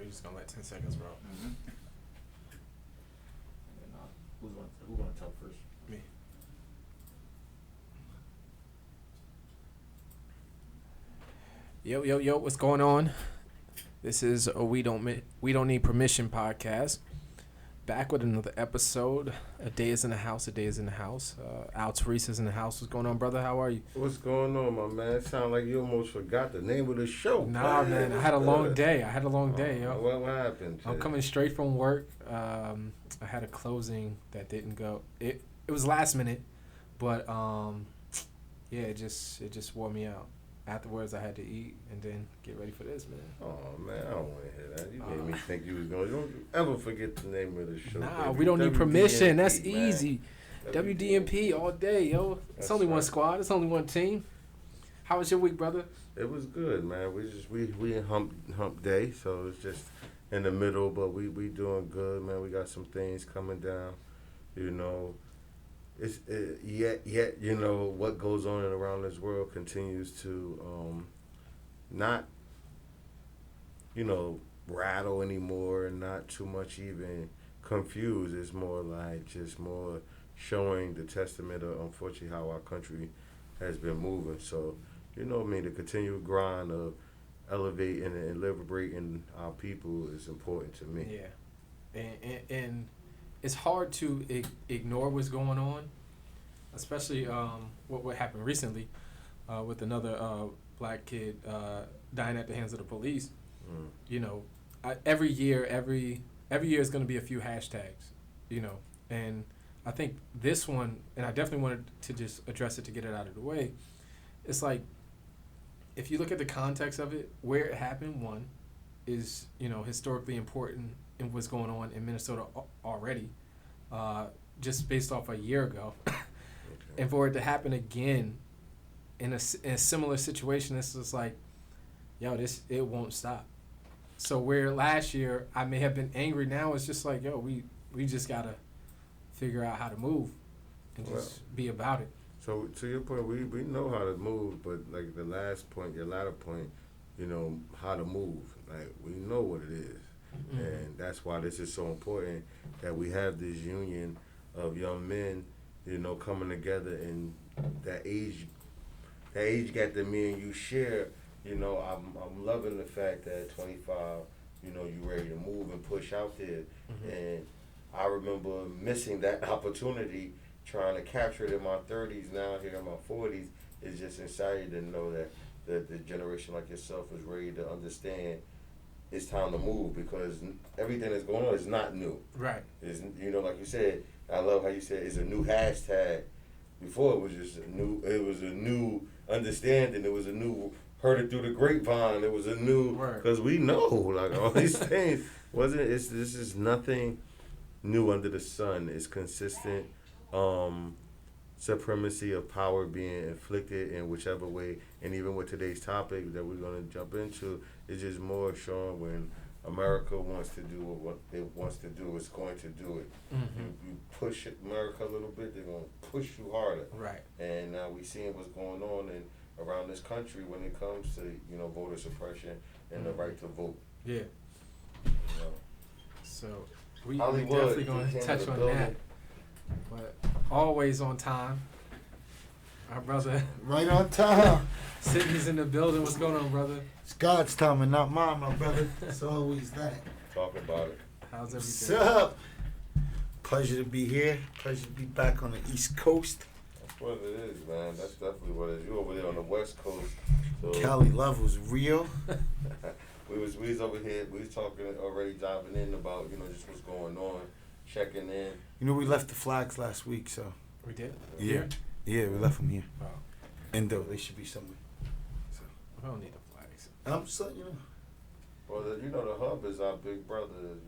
we're just gonna let 10 seconds roll. Mm-hmm. And then, who's gonna tell first? Me. Yo, what's going on? This is a We Don't Need Permission podcast. Back with another episode. A day is in the house. Altorice is in the house. What's going on, brother? How are you? What's going on, my man? It sounds like you almost forgot the name of the show. Nah, man. I had a long day. Yo. What happened? I'm coming straight from work. I had a closing that didn't go. It was last minute, but yeah, it just wore me out. Afterwards, I had to eat and then get ready for this, man. Oh, man, I don't want to hear that. You made me think you was going to... Don't ever forget the name of the show. Nah, baby. We don't need permission. That's man. easy. WDNP all day, yo. It's only one squad. It's only one team. How was your week, brother? It was good, man. We in hump day, so it's just in the middle, but we doing good, man. We got some things coming down, you know. It's yet you know what goes on around this world continues to not rattle anymore, and not too much even confused. It's more like just more showing the testament of unfortunately how our country has been moving. So the continued grind of elevating and liberating our people is important to me. Yeah, and it's hard to ignore what's going on, especially what happened recently with another black kid dying at the hands of the police. Every year is going to be a few hashtags, and I think this one, and I definitely wanted to just address it to get it out of the way. It's like, if you look at the context of it, where it happened, one, is, historically important in what's going on in Minnesota already, just based off a year ago. Okay. And for it to happen again in a similar situation, it's just like, it won't stop. So where last year I may have been angry, now it's just like, we just got to figure out how to move and just be about it. So to your point, we know how to move, but like the last point, your latter point, how to move. Like, we know what it is. Mm-hmm. And that's why this is so important, that we have this union of young men, coming together, and that age gap that me and you share. I'm loving the fact that at 25, you ready to move and push out there. Mm-hmm. And I remember missing that opportunity, trying to capture it in my 30s. Now here in my 40s, it's just exciting to know that the generation like yourself is ready to understand it's time to move, because everything that's going on is not new. Right. It's, like you said, I love how you said it's a new hashtag. Before it was just a new understanding. It was a new, heard it through the grapevine. It was a new, because we know, like, all these things this is nothing new under the sun. It's consistent supremacy of power being inflicted in whichever way. And even with today's topic that we're going to jump into, it's just more showing when America wants to do what it wants to do, it's going to do it. Mm-hmm. You push America a little bit, they're going to push you harder. Right. And now we're seeing what's going on around this country when it comes to, voter suppression and the right to vote. Yeah. So we definitely going to touch on that. But always on time. Our brother. Right on time. Sydney's in the building. What's going on, brother? It's God's time and not mine, my brother. It's always that. Talk about it. How's What's everything? up? Pleasure to be here. Pleasure to be back on the East Coast. That's what it is, man. That's definitely what it is. You over there on the West Coast. So Cali love was real. we was over here. We was talking already, diving in about just what's going on, checking in. We left the flags last week, so. We did? Yeah. Yeah, we left them here. Wow. And though they should be somewhere. So. I don't need the flags. I'm just letting you know. Well, the hub is our big brother,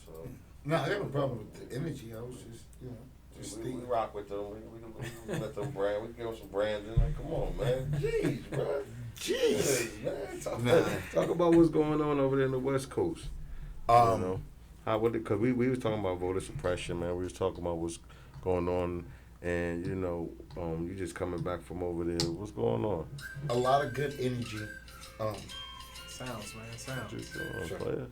so. No, I got no problem with the energy. I was just, We rock with them. We let them brand. We give them some branding. Like, come on, man. Jeez, bro. Jeez. Yeah, man. Talk about what's going on over there in the West Coast. Because we was talking about voter suppression, man. We was talking about what's going on, and you just coming back from over there. What's going on? A lot of good energy. Sounds, man. Just player.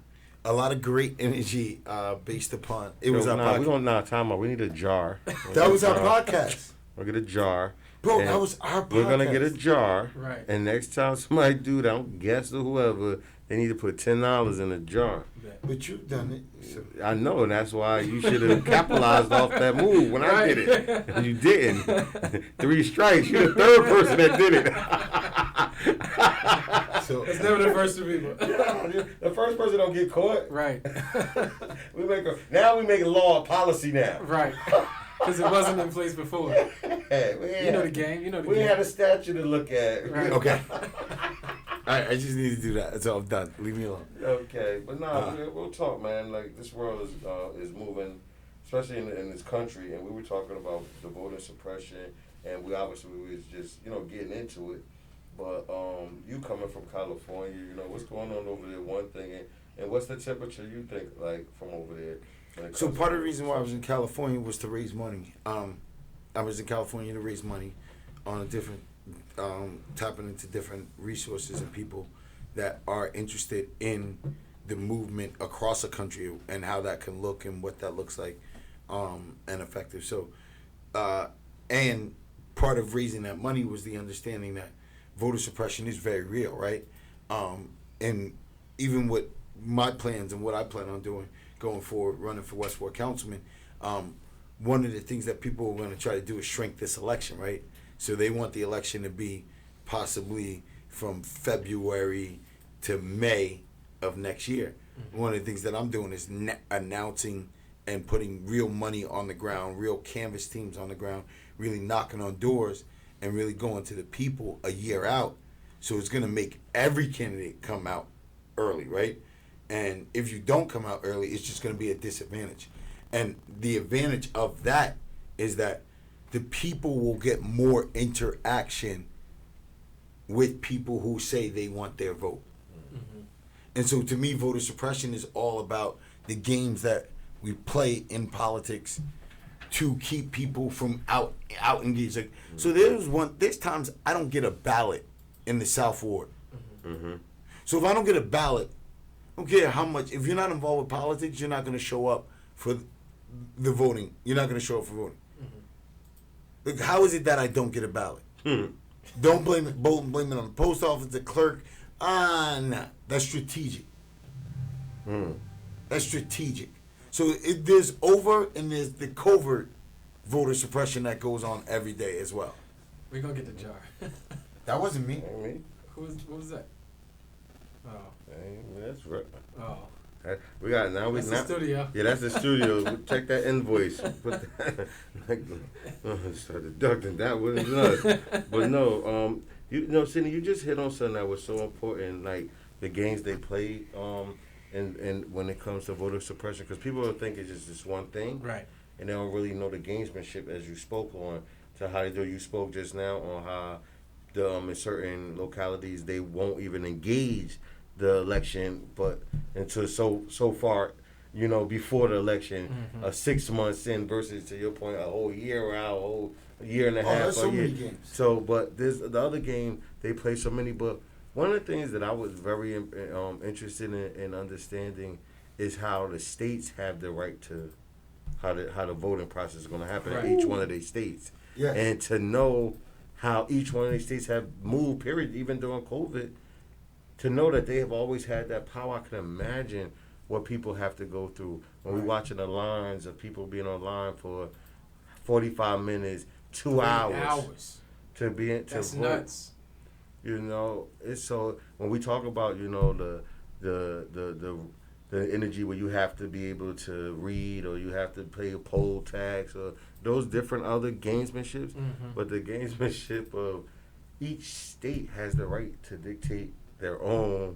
a lot of great energy based upon it was our podcast. We don't time out. We need a jar. That was our podcast. We'll get a jar. Bro, that was our podcast. We're gonna get a jar. Right. And next time somebody do that, guest or whoever, they need to put $10 in a jar. But you've done it. So. I know, and that's why you should have capitalized off that move when I did it. And you didn't. 3 strikes. You're the third person that did it. So it's never the first 2 people. The first person don't get caught. Right. We make a law, a policy now. Right. Because it wasn't in place before. You know the game. We had a statute to look at. Right. Okay. All right, I just need to do that. That's all. I'm done. Leave me alone. Okay, but we'll talk, man. Like, this world is moving, especially in this country, and we were talking about the voter suppression, and we was just getting into it. But you coming from California, what's going on over there? One thing, and what's the temperature you think like from over there? So part of the reason why I was in California was to raise money. I was in California to raise money on a different, tapping into different resources and people that are interested in the movement across the country and how that can look and what that looks like, and effective. So, and part of raising that money was the understanding that voter suppression is very real, right? And even with my plans and what I plan on doing going forward, running for West Ward Councilman, one of the things that people are going to try to do is shrink this election, right? So they want the election to be possibly from February to May of next year. Mm-hmm. One of the things that I'm doing is announcing and putting real money on the ground, real canvas teams on the ground, really knocking on doors and really going to the people a year out. So it's going to make every candidate come out early, right? And if you don't come out early, it's just going to be a disadvantage. And the advantage of that is that the people will get more interaction with people who say they want their vote. Mm-hmm. And so to me, voter suppression is all about the games that we play in politics to keep people from out engaged. Like, so there's times I don't get a ballot in the South Ward. Mm-hmm. So if I don't get a ballot, I don't care how much, if you're not involved with politics, you're not going to show up for the voting. You're not going to show up for voting. Mm-hmm. Like, how is it that I don't get a ballot? Don't blame it on the post office, the clerk. Nah. That's strategic. That's strategic. So there's over and there's the covert voter suppression that goes on every day as well. We're going to get the jar. That wasn't me. What was that? Oh. Hey, that's right. Oh. We got now. That's the studio. Yeah, that's the studio. Check that invoice. Put that. Started deducting that was nuts. But no, Cindy, you just hit on something that was so important, like the games they play, and when it comes to voter suppression, because people don't think it's just this one thing, right? And they don't really know the gamesmanship as you spoke on to how they do. You spoke just now on how in certain localities they won't even engage the election, but until so far, before the election, 6 months in versus, to your point, a whole year out, a whole year and a half. There's so many games. So, but there's the other game they play so many. But one of the things that I was very interested in understanding is how the states have the right to how the voting process is going to happen in each one of their states, and to know how each one of these states have moved. Period. Even during COVID. To know that they have always had that power. I can imagine what people have to go through when we're watching the lines of people being online for 45 minutes, 2 hours to be in, to That's vote. Nuts. It's so when we talk about the energy where you have to be able to read or you have to pay a poll tax or those different other gamesmanships, but the gamesmanship of each state has the right to dictate their own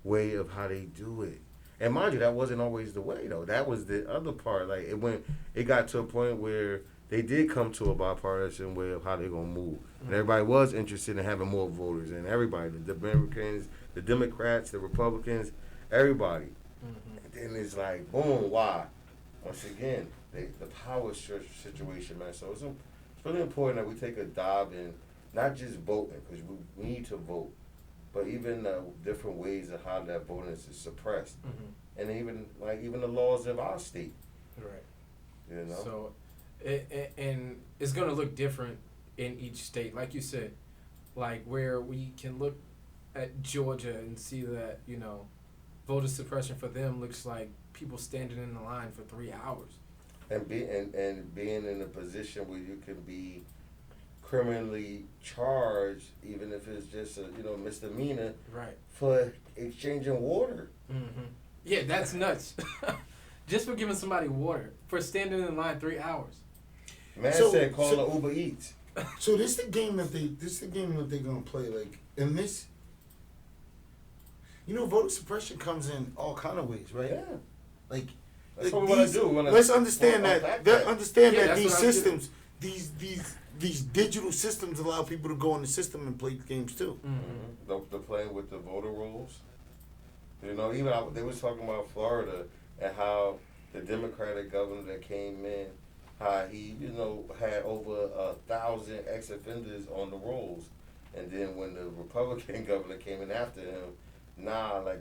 way of how they do it. And mind you, that wasn't always the way, though. That was the other part. Like, it got to a point where they did come to a bipartisan way of how they're going to move. And everybody was interested in having more voters. And everybody, the Americans, the Democrats, the Republicans, everybody. And then it's like, boom, why? Once again, the power situation, man. So it's really important that we take a dive in, not just voting, because we need to vote, but even different ways of how that voting is suppressed, Mm-hmm. and even the laws of our state. Right. You know. So, and it's gonna look different in each state, like you said, like where we can look at Georgia and see that voter suppression for them looks like people standing in the line for 3 hours. And being in a position where you can be criminally charged, even if it's just a misdemeanor, Right. for exchanging water. Mm-hmm. Yeah, that's nuts. Just for giving somebody water for standing in line 3 hours. Man said call it Uber Eats. So this the game that they're gonna play. Like in this, voter suppression comes in all kind of ways, right? Yeah. Like That's what we want to do. Let's understand that. Understand Yeah, that that's these what I was systems, these digital systems, allow people to go in the system and play games too. Mm-hmm. The playing with the voter rolls. Even they was talking about Florida and how the Democratic governor that came in, how he had over 1,000 ex-offenders on the rolls, and then when the Republican governor came in after him,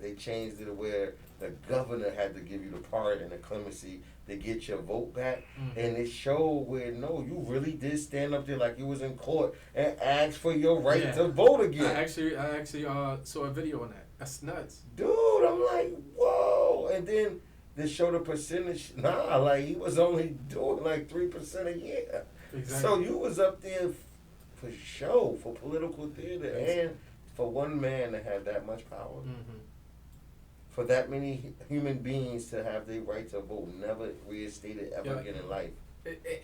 they changed it where the governor had to give you the pardon and the clemency to get your vote back. Mm-hmm. And it showed where, no, you really did stand up there like you was in court and ask for your right to vote again. I actually saw a video on that. That's nuts. Dude, I'm like, whoa. And then they showed the percentage. He was only doing 3% a year. Exactly. So you was up there for show, for political theater, and for one man to have that much power. Mm-hmm. For that many human beings to have their right to vote, never reinstated ever again in life.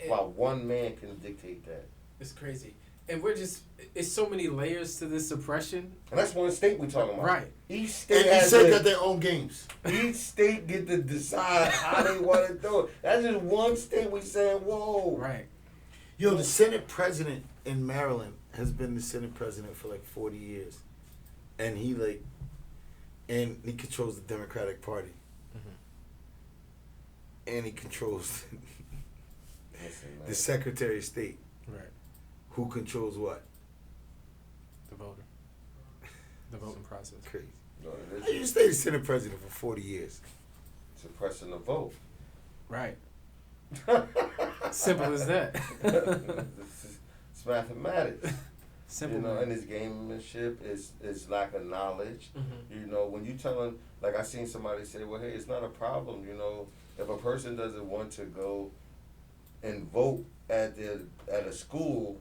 While one man can dictate that. It's crazy. And it's so many layers to this suppression. And that's one state we're talking about. Right. Each state got their own games. Each state get to decide how they want to do it. That's just one state we saying, whoa. Right. Yo, the Senate president in Maryland has been the Senate president for 40 years. And he controls the Democratic Party. Mm-hmm. And he controls the Secretary of State. Right. Who controls what? The voter. The voting process. Crazy. No, How you stay the Senate president for 40 years? suppressing the vote. Right. Simple as that. It's mathematics. Simple. And his gamemanship is lack of knowledge. Mm-hmm. When you tell them, I seen somebody say, well, hey, it's not a problem. If a person doesn't want to go and vote at a school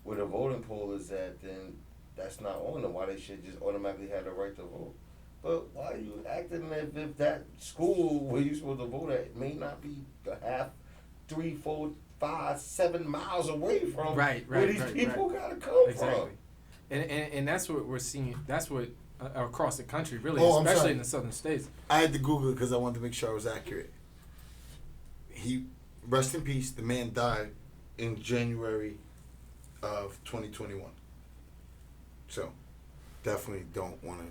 where the voting poll is at, then that's not on them. Why they should just automatically have the right to vote. But why are you acting as if that school where you're supposed to vote at may not be a half, 3, 4, 5, 7 miles away from where these people gotta come from. And that's what we're seeing. That's what across the country, really, I'm especially sorry. in the southern states. I had to Google it because I wanted to make sure I was accurate. He, rest in peace, the man died in January of 2021. So, definitely don't want to.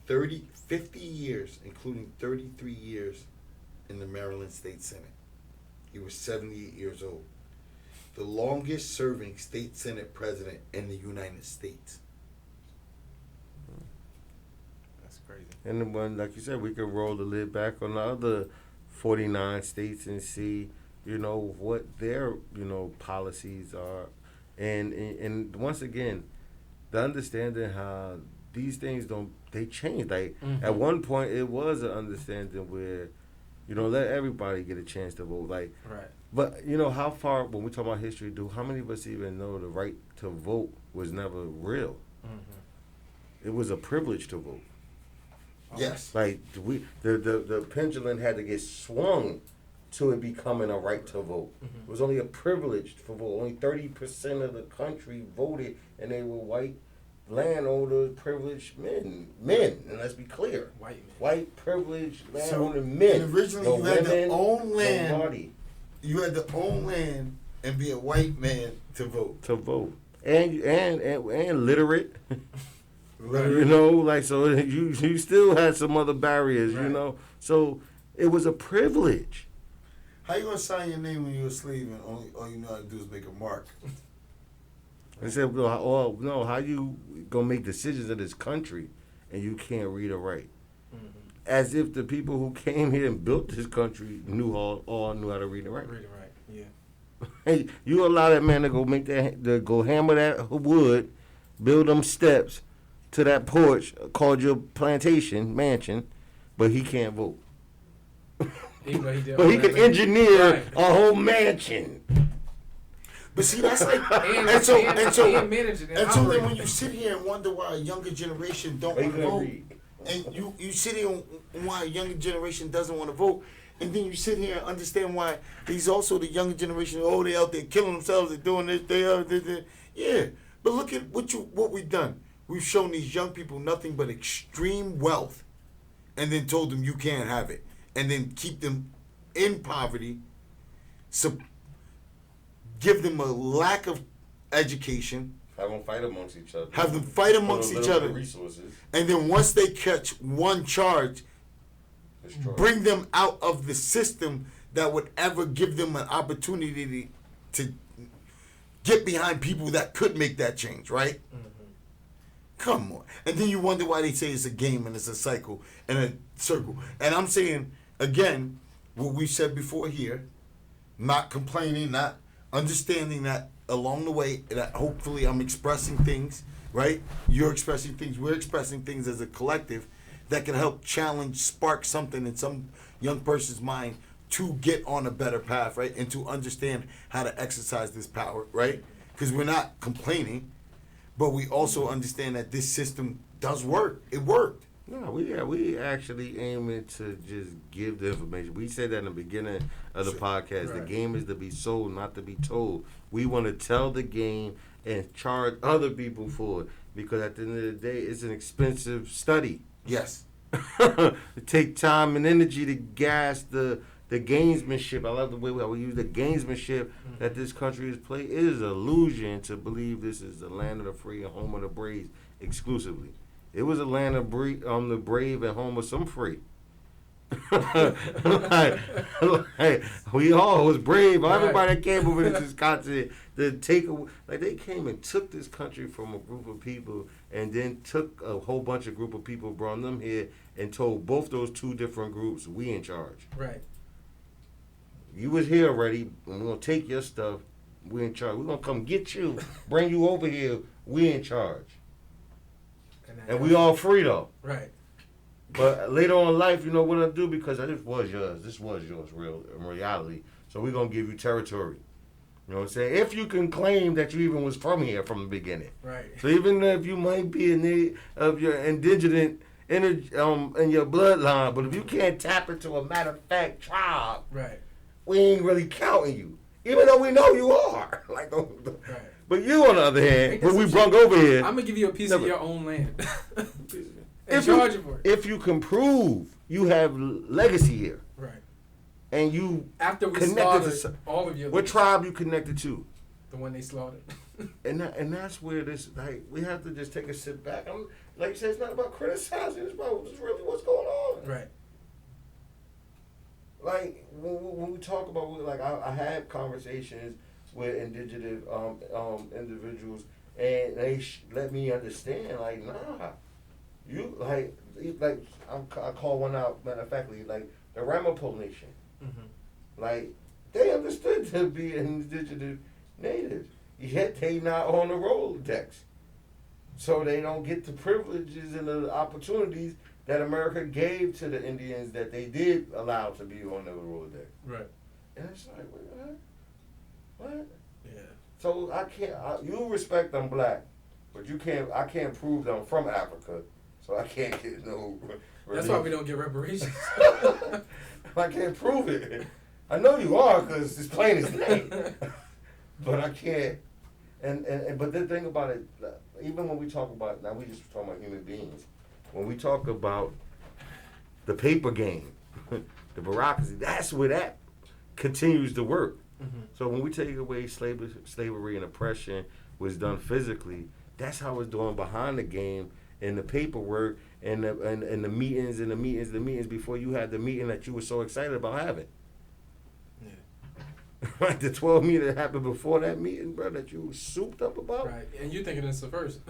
50 years, including 33 years in the Maryland State Senate. He was 78 years old. The longest serving state Senate president in the United States. That's crazy. And then when, like you said, we could roll the lid back on the other 49 states and see, what their, policies are. And once again, the understanding how these things they change. At one point, it was an understanding where, let everybody get a chance to vote. Right. But, how far, when we talk about history, how many of us even know the right to vote was never real? Mm-hmm. It was a privilege to vote. Yes. The pendulum had to get swung to it becoming a right to vote. Mm-hmm. It was only a privilege for vote. Only 30% of the country voted, and they were white landowner privileged men. And let's be clear. White men. White privileged landowner men. And originally No you had to women, own land. nobody. You had to own land and be a white man to vote. To vote. And literate. Literate. So you still had some other barriers, Right. So it was a privilege. How you gonna sign your name when you're a slave and all you know how to do is make a mark? They said, "Oh no, how you gonna make decisions in this country and you can't read or write?" As if the people who came here and built this country all knew how to read and write. Read and write. Yeah. Hey, you allow that man to go hammer that wood, build them steps to that porch called your plantation mansion, but he can't vote. Even though he did But all he that could labor. engineer Right. a whole mansion. But see, that's like, And and so manage it and then operate when it. you sit here and wonder why a younger generation don't But he want to couldn't vote, read. and you sit here and why a younger generation doesn't want to vote, and then you sit here and understand why these also the younger generation. Oh, they out there killing themselves. They're doing this. They are. Yeah, but look at what we've done. We've shown these young people nothing but extreme wealth, and then told them you can't have it, and then keep them in poverty. So give them a lack of education. Have them fight amongst each other. Have them fight amongst For a each little other. bit of Resources. And then once they catch one charge, Destroy. bring them out of the system that would ever give them an opportunity to get behind people that could make that change, right? Come on. And then you wonder why they say it's a game and it's a cycle and a circle. And I'm saying, again, what we said before here, not complaining, not understanding that along the way, that hopefully I'm expressing things, right? You're expressing things, we're expressing things as a collective that can help challenge, spark something in some young person's mind to get on a better path, right? And to understand how to exercise this power, right? Because we're not complaining, but we also understand that this system does work. It worked. No, we actually aiming to just give the information. We said that in the beginning of the podcast. The Right. game is to be sold, not to be told. We want to tell the game and charge other people for it because at the end of the day, it's an expensive study. Yes. It take time and energy to gas the gamesmanship. I love the way we use the gamesmanship that this country is played. It is an illusion to believe this is the land of the free and home of the brave exclusively. It was a land of the brave and home of some free. like, we all was brave. Right. Everybody that came over to this continent to take like they came and took this country from a group of people and then took a whole bunch of group of people, brought them here and told both those two different groups, we in charge. Right. You was here already, and we're gonna take your stuff, we in charge. We're gonna come get you, bring you over here, we in charge. And we all free though. Right. But later on in life, you know what I do? Because this was yours. This was yours, real in reality. So we're going to give you territory. You know what I'm saying? If you can claim that you even was from here from the beginning. Right. So even if you might be of your indigenous energy in your bloodline, but if you can't tap into a matter of fact tribe, Right. we ain't really counting you. Even though we know you are. Like, Right. but you on the other hand, Ain't that when we some brung shit? over here, I'm gonna give you a piece of your own land. And if charge you for it. if you can prove you have legacy here, Right. and you After we connected slaughtered all of your what tribe you connected to, the one they slaughtered. and that's where this like we have to just take a sit back. Like you said, it's not about criticizing; it's about just really what's going on. Right. Like when we talk about like I had conversations with indigenous individuals, and they let me understand like nah, you like I call one out matter of factly like the Ramapo Nation. Mm-hmm. Like, they understood to be indigenous natives, yet they not on the Rolodex. So they don't get the privileges and the opportunities that America gave to the Indians that they did allow to be on the Rolodex. Right. And it's like, what? Yeah. So you respect I'm black, but I can't prove that I'm from Africa, so I can't get no That's why we don't get reparations. I can't prove it. I know you are because it's plain as day. But I can't. And but the thing about it, even when we talk about, now we just talking about human beings. When we talk about the paper game, the bureaucracy, that's where that continues to work. Mm-hmm. So when we take away slavery and oppression was done physically, that's how it's done behind the game and the paperwork and the meetings before you had the meeting that you were so excited about having. Yeah. Like the 12 meeting that happened before that meeting, bro, that you was souped up about. Right, and you're thinking it's the first.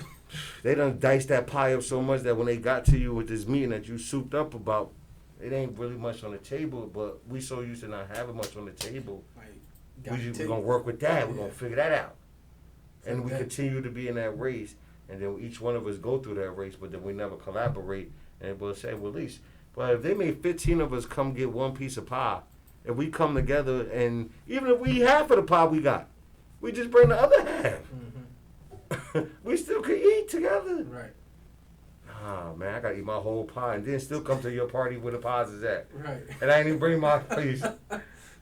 They done diced that pie up so much that when they got to you with this meeting that you souped up about, it ain't really much on the table, but we so used to not having much on the table. Like, We're going to work with that. We're Yeah. going to figure that out. And we Okay. continue to be in that race, and then each one of us go through that race, but then we never collaborate and we'll say, well, at least. But if they made 15 of us come get one piece of pie, if we come together and even if we half of the pie we got, we just bring the other half. Mm-hmm. We still could eat together. Right. Ah, man, I got to eat my whole pie and then still come to your party where the pies is at. Right. And I ain't even bring my piece. Keep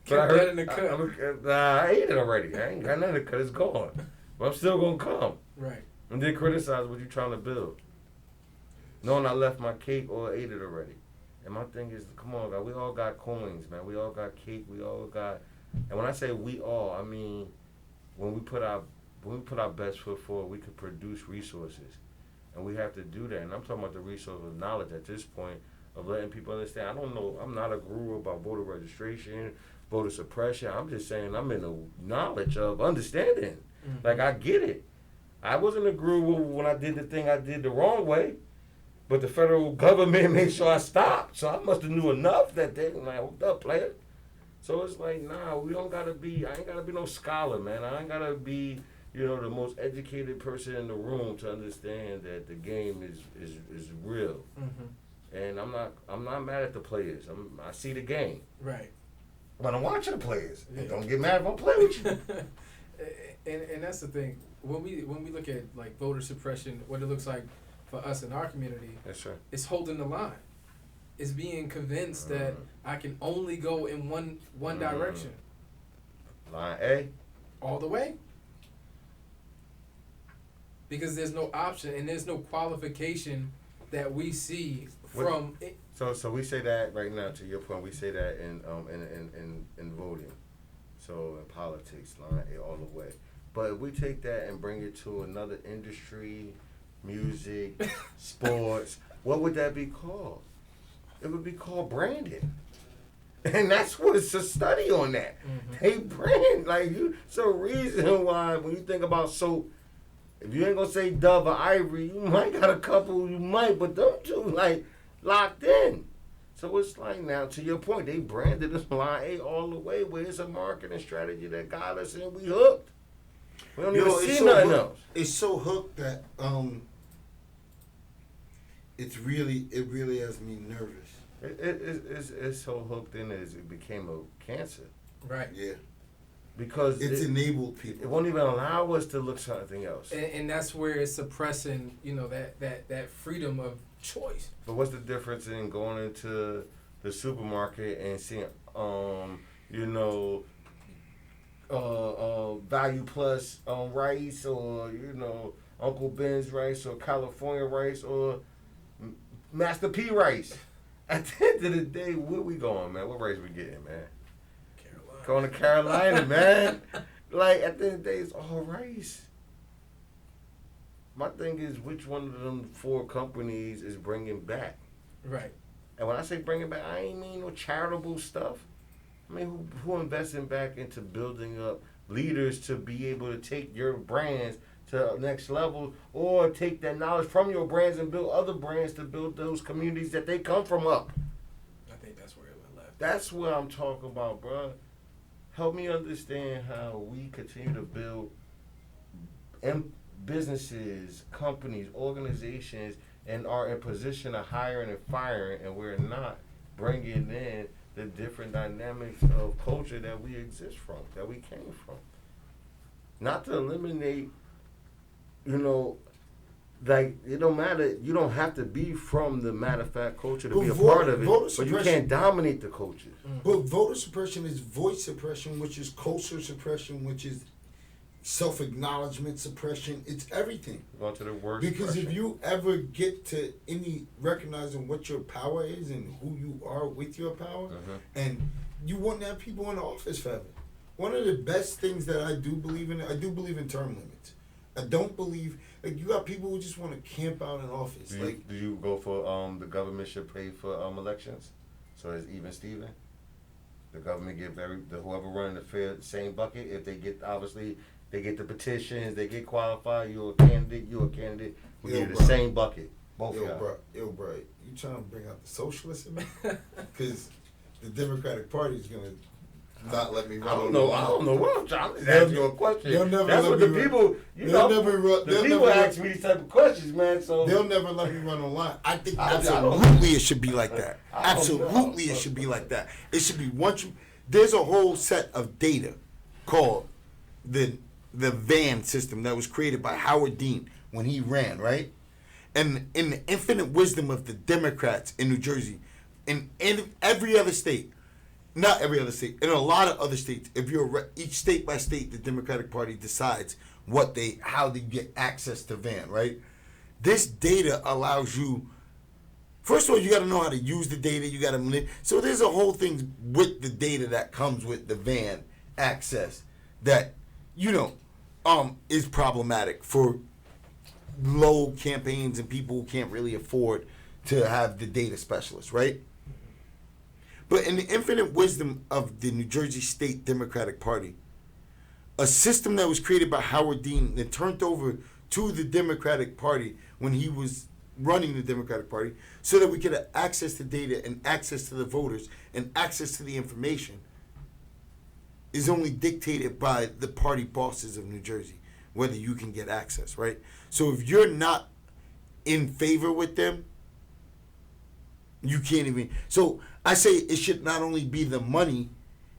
that in the cut. I ate it already. I ain't got nothing to cut. It's gone. But I'm still going to come. Right. And then criticize what you're trying to build. Knowing I left my cake or ate it already. And my thing is, come on, God, we all got coins, man. We all got cake. We all got, and when I say we all, I mean when we put our best foot forward, we could produce resources, and we have to do that. And I'm talking about the resource of knowledge at this point of letting people understand. I don't know. I'm not a guru about voter registration, voter suppression. I'm just saying I'm in the knowledge of understanding. Mm-hmm. Like I get it. I wasn't a guru when I did the thing I did the wrong way. But the federal government made sure I stopped. So I must have knew enough that they like, hold up, player. So it's like, nah, we don't gotta be, I ain't gotta be no scholar, man. I ain't gotta be, the most educated person in the room to understand that the game is real. Mm-hmm. And I'm not mad at the players. I see the game. Right. But I'm watching the players. Yeah. And don't get mad if I play with you. and that's the thing. When we look at like voter suppression, what it looks like for us in our community, Yes, sir. it's holding the line. It's being convinced that I can only go in one direction. Line A. All the way. Because there's no option and there's no qualification that we see from it. So we say that right now. To your point, we say that in voting. So in politics, line A all the way. But if we take that and bring it to another industry, music, sports, what would that be called? It would be called branding. And that's what it's a study on that. Mm-hmm. They brand like you. So reason why when you think about soap, if you ain't gonna say Dove or Ivory, you might got a couple, you might, but them two like locked in. So it's like now to your point, they branded us line A all the way, where it's a marketing strategy that got us and we hooked. We don't even see nothing else. It's so hooked that it really has me nervous. It's so hooked in as it became a cancer. Right. Yeah. Because It's it enabled people. It won't even allow us to look something else. And that's where it's suppressing, that freedom of choice. But what's the difference in going into the supermarket and seeing, Value Plus rice or, Uncle Ben's rice or California rice or Master P rice? At the end of the day, where we going, man? What rice we getting, man? Carolina. Going to Carolina, man. Like, at the end of the day, it's all rice. My thing is, which one of them 4 companies is bringing back? Right. And when I say bringing back, I ain't mean no charitable stuff. I mean, who investing back into building up leaders to be able to take your brands to the next level or take that knowledge from your brands and build other brands to build those communities that they come from up? I think that's where it went left. That's what I'm talking about, bro. Help me understand how we continue to build businesses, companies, organizations, and are in position of hiring and firing, and we're not bringing in the different dynamics of culture that we exist from, that we came from. Not to eliminate, like, it don't matter. You don't have to be from the matter of fact culture to be a part of it, but you can't dominate the culture. But voter suppression is voice suppression, which is culture suppression, which is self-acknowledgement suppression. It's everything. Going to the worst. Because if you ever get to recognizing what your power is and who you are with your power, and you wouldn't have people in office forever. One of the best things that I do believe in term limits. I don't believe, like, you got people who just want to camp out in office. Do you go for the government should pay for elections? So it's even Steven? The government give whoever running the fair same bucket. If they get, obviously, they get the petitions, they get qualified, you're a candidate, we Yo, give the bro. same bucket. Both y'all. Yo, bro, you trying to bring out the socialists in me? Because the Democratic Party is gonna not let me run. I don't know what I'm trying. I'm just They'll- asking you a question. they'll never That's let what the me run. people, the people ask me these type of questions, man. So They'll never let me run online. I think I don't absolutely it should be like that. I don't know. Absolutely it should be like that. It should be there's a whole set of data called the VAN system that was created by Howard Dean when he ran, right? And in the infinite wisdom of the Democrats in New Jersey, in every other state, not every other state, in a lot of other states, if you're each state by state, the Democratic Party decides how they get access to VAN, right? This data allows you. First of all, you got to know how to use the data. You got to so there's a whole thing with the data that comes with the VAN access that is problematic for low campaigns and people who can't really afford to have the data specialist, right? But in the infinite wisdom of the New Jersey State Democratic Party, a system that was created by Howard Dean and turned over to the Democratic Party when he was running the Democratic Party so that we could have access to data and access to the voters and access to the information is only dictated by the party bosses of New Jersey, whether you can get access, right? So if you're not in favor with them, you can't even. So I say it should not only be the money,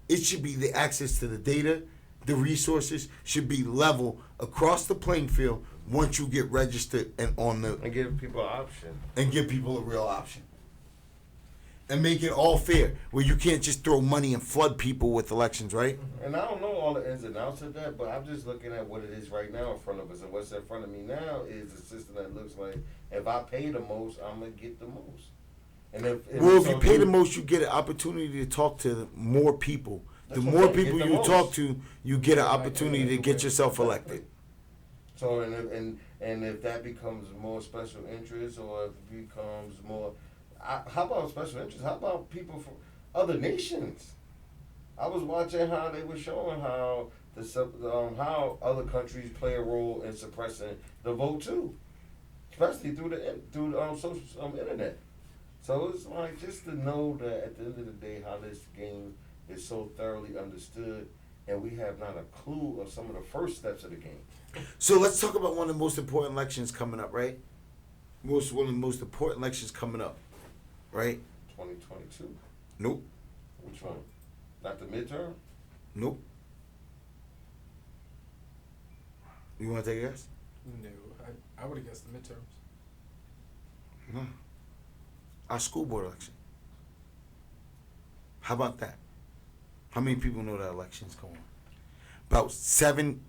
it should be the access to the data, the resources should be level across the playing field once you get registered and give people an option. And give people a real option. And make it all fair, where you can't just throw money and flood people with elections, right? And I don't know all the ins and outs of that, but I'm just looking at what it is right now in front of us. And what's in front of me now is a system that looks like if I pay the most, I'm going to get the most. And if you pay the most, you get an opportunity to talk to more people. The more people you talk to, you get an opportunity to get yourself elected. So, and if that becomes more special interest or if it becomes more... how about special interest? How about people from other nations? I was watching how they were showing how how other countries play a role in suppressing the vote too, especially through the social internet. So it's like just to know that at the end of the day, how this game is so thoroughly understood, and we have not a clue of some of the first steps of the game. So let's talk about one of the most important elections coming up, right? One of the most important elections coming up. Right? 2022. Nope. Which one? Not the midterm? Nope. You want to take a guess? No, I would have guessed the midterms. No. Our school board election. How about that? How many people know that election's going on? About 7,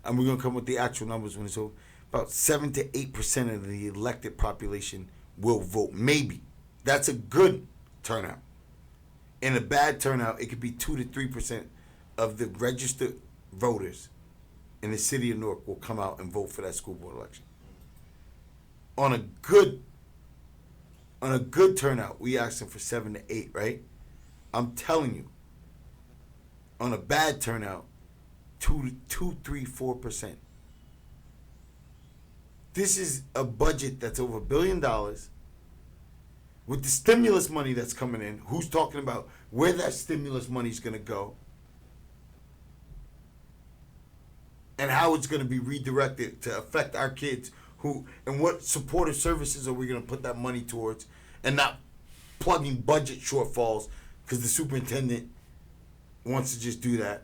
and we're going to come with the actual numbers when it's over. About 7 to 8% of the elected population will vote. Maybe. That's a good turnout. In a bad turnout, it could be 2 to 3% of the registered voters in the city of Newark will come out and vote for that school board election. On a good turnout, we asking for 7 to 8, right? I'm telling you, on a bad turnout, 2, 3, 4%. This is a budget that's over $1 billion. With the stimulus money that's coming in, who's talking about where that stimulus money is going to go and how it's going to be redirected to affect our kids and what supportive services are we going to put that money towards and not plugging budget shortfalls because the superintendent wants to just do that.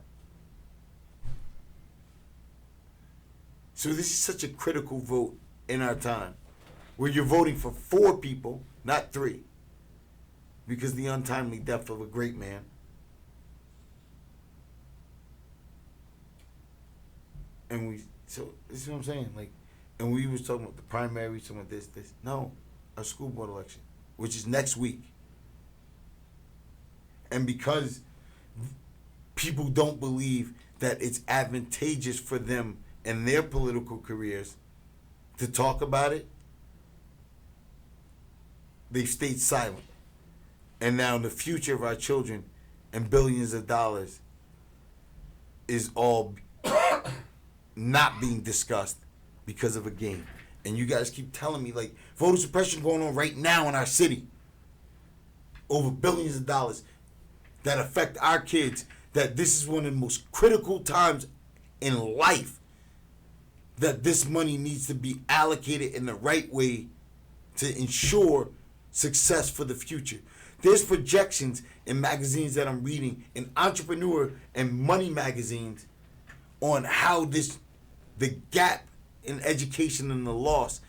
So this is such a critical vote in our time where you're voting for 4 people, not 3, because the untimely death of a great man. And so this is what I'm saying, and we was talking about the primary, talking about this. No, our school board election, which is next week. And because people don't believe that it's advantageous for them and their political careers to talk about it, they've stayed silent. And now the future of our children and billions of dollars is all not being discussed because of a game. And you guys keep telling me, like, voter suppression going on right now in our city. Over billions of dollars that affect our kids. That this is one of the most critical times in life that this money needs to be allocated in the right way to ensure success for the future. There's projections in magazines that I'm reading, in entrepreneur and money magazines, on how the gap in education and the loss,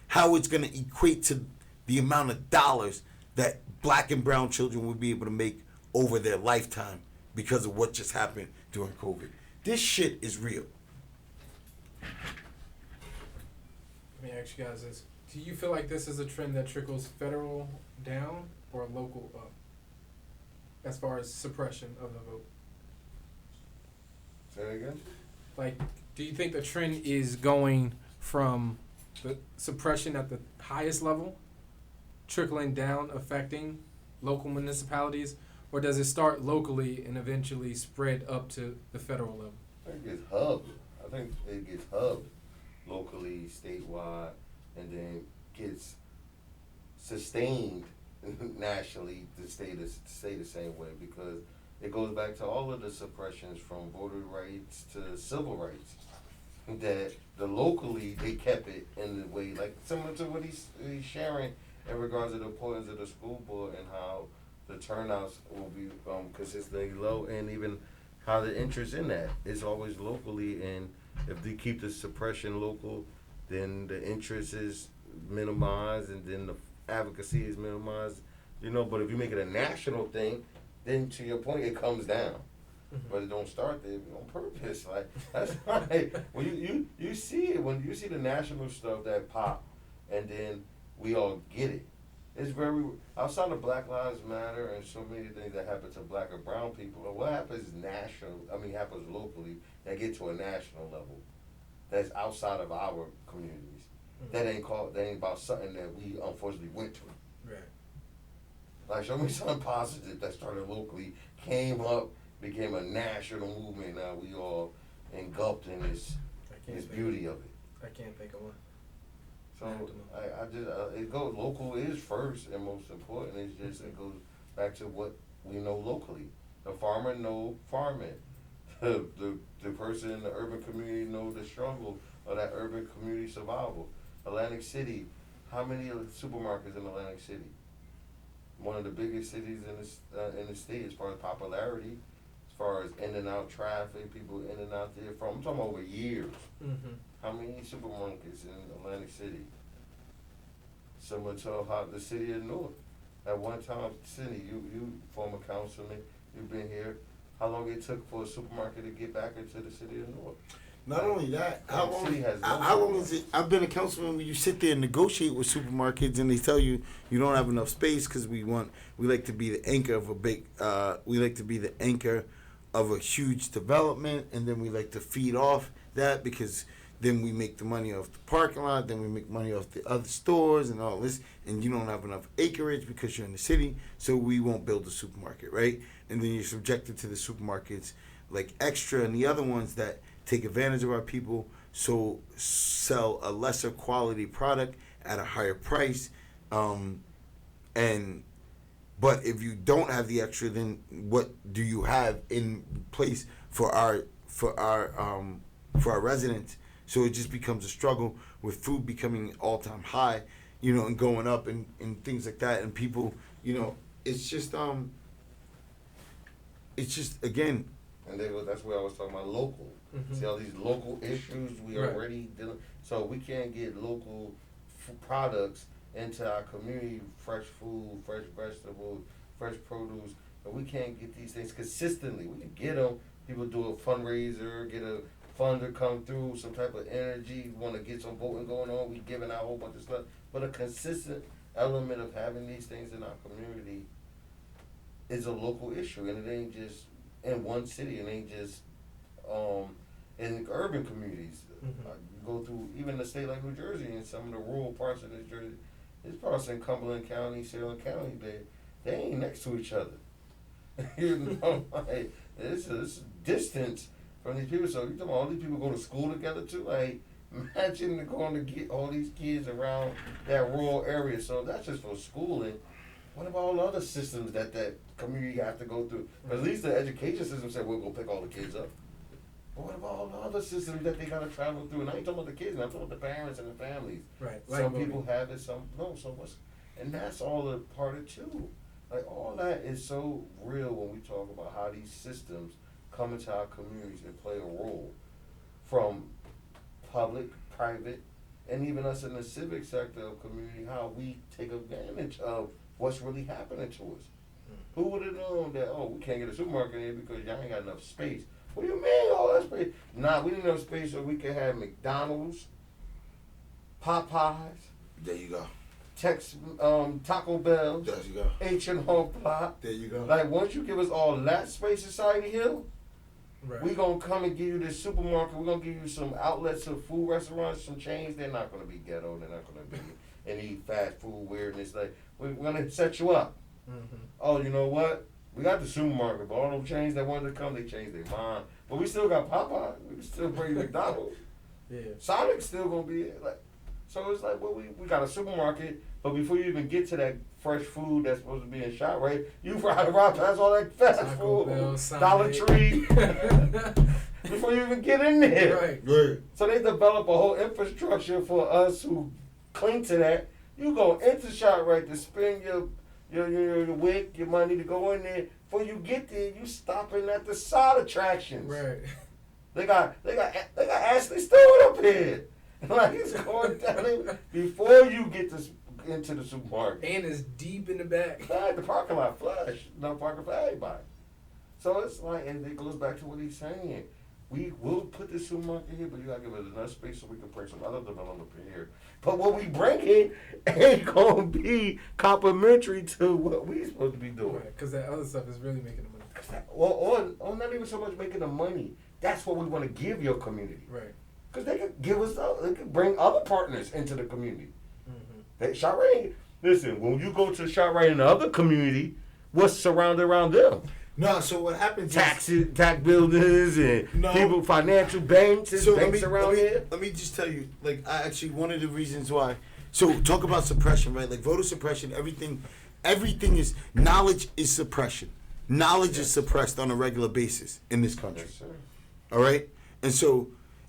how it's going to equate to the amount of dollars that black and brown children will be able to make over their lifetime because of what just happened during COVID. This shit is real. Let me ask you guys this. Do you feel like this is a trend that trickles federal down or local up as far as suppression of the vote? Say that again? Like, do you think the trend is going from the suppression at the highest level, trickling down, affecting local municipalities, or does it start locally and eventually spread up to the federal level? I think it's hubbed. I think it gets hubbed locally, statewide, and then gets sustained nationally to stay the same way, because it goes back to all of the suppressions from voter rights to civil rights. That the locally they kept it in the way, like similar to what he's sharing in regards to the importance of the school board and how the turnouts will be consistently low, and even how the interest in that is always locally. And if they keep the suppression local, then the interest is minimized, and then the advocacy is minimized. You know, but if you make it a national thing, then to your point, it comes down. Mm-hmm. But it don't start there on purpose. Like, that's right. When you see it, when you see the national stuff that pop, and then we all get it. It's very, outside of Black Lives Matter and so many things that happen to black or brown people, what happens happens locally, that get to a national level that's outside of our communities. Mm-hmm. That ain't about something that we unfortunately went through. Right. Like, show me something positive that started locally, came up, became a national movement. Now we all engulfed in this beauty of it. I can't think of one. So I just it goes local is first and most important. It's just it goes back to what we know locally. The farmer know farming. The person in the urban community know the struggle of that urban community survival. Atlantic City, how many supermarkets in Atlantic City? One of the biggest cities in the state as far as popularity, as far as in and out traffic, people in and out there from. I'm talking over years. Mm-hmm. How many supermarkets in Atlantic City? Similar to how the city of Newark. At one time, Cindy, you former councilman, you've been here. How long it took for a supermarket to get back into the city of Newark? Not only that, how long is it? I've been a councilman when you sit there and negotiate with supermarkets and they tell you you don't have enough space because we like to be the anchor of a huge development, and then we like to feed off that because then we make the money off the parking lot, then we make money off the other stores and all this, and you don't have enough acreage because you're in the city, so we won't build a supermarket, right? And then you're subjected to the supermarkets like Extra and the other ones that take advantage of our people, so sell a lesser quality product at a higher price. But if you don't have the Extra, then what do you have in place for our residents? So it just becomes a struggle with food becoming all-time high, and going up and things like that. And people, it's just again. And that's where I was talking about local. Mm-hmm. See all these local issues we already dealing. So we can't get local products into our community, fresh food, fresh vegetables, fresh produce. But we can't get these things consistently. We can get them. People do a fundraiser, get a fund to come through, some type of energy, want to get some voting going on. We giving out a whole bunch of stuff. But a consistent element of having these things in our community is a local issue. And it ain't just in one city. It ain't just in urban communities. Mm-hmm. You go through even a state like New Jersey and some of the rural parts of New Jersey. There's parts in Cumberland County, Salem County, they ain't next to each other. You know, like it's distance from these people. So you talking about all these people go to school together too? Like, imagine going to get all these kids around that rural area. So that's just for schooling. What about all the other systems that community have to go through? At least the education system said we'll go pick all the kids up. But what about all the other systems that they gotta travel through? And I ain't talking about the kids, I'm talking about the parents and the families. Right. Some people have it, some don't. So and that's all a part of it too. Like all that is so real when we talk about how these systems come into our communities and play a role, from public, private, and even us in the civic sector of community, how we take advantage of what's really happening to us. Who would have known that, we can't get a supermarket here because y'all ain't got enough space? What do you mean all that space? Nah, we need enough space so we can have McDonald's, Popeyes. There you go. Taco Bell. There you go. H&R Block. There you go. Like, once you give us all that space in Society Hill, right. we gonna come and give you this supermarket. We're gonna give you some outlets of food restaurants, some chains. They're not gonna be ghetto. They're not gonna be any fast food weirdness. Like, we're gonna set you up. Mm-hmm. Oh, you know what? We got the supermarket, but all those chains that wanted to come, they changed their mind. But we still got Popeye. We can still bring McDonald's. Yeah. Sonic's still gonna be like. So it's like, well, we got a supermarket, but before you even get to that fresh food that's supposed to be in shot, right? You ride past all that fast Taco food, Bell, Dollar Tree, before you even get in there. Right. Right. So they develop a whole infrastructure for us who cling to that. You go into ShopRite to spend your wig, your money to go in there. Before you get there, you stopping at the side attractions. Right. They got Ashley Stewart up here. Like, it's going down there before you get into the supermarket. And it's deep in the back. The parking lot flush. No parking for everybody. So it's like, and it goes back to what he's saying. We will put the supermarket here, but you gotta give it enough space so we can bring some other development here. But what we bring in ain't gonna be complementary to what we supposed to be doing. Right. Because that other stuff is really making the money. Or not even so much making the money. That's what we want to give your community. Right. Because they could give us, they could bring other partners into the community. Mm-hmm. ShopRite, listen, when you go to ShopRite in the other community, what's surrounded around them? No, so what happens Tax buildings and people, financial banks, and banks around here. Let me just tell you, like, one of the reasons why. So talk about suppression, right? Like voter suppression, everything is, knowledge is suppression. Knowledge is suppressed on a regular basis in this country. Yes, sir. All right? And so,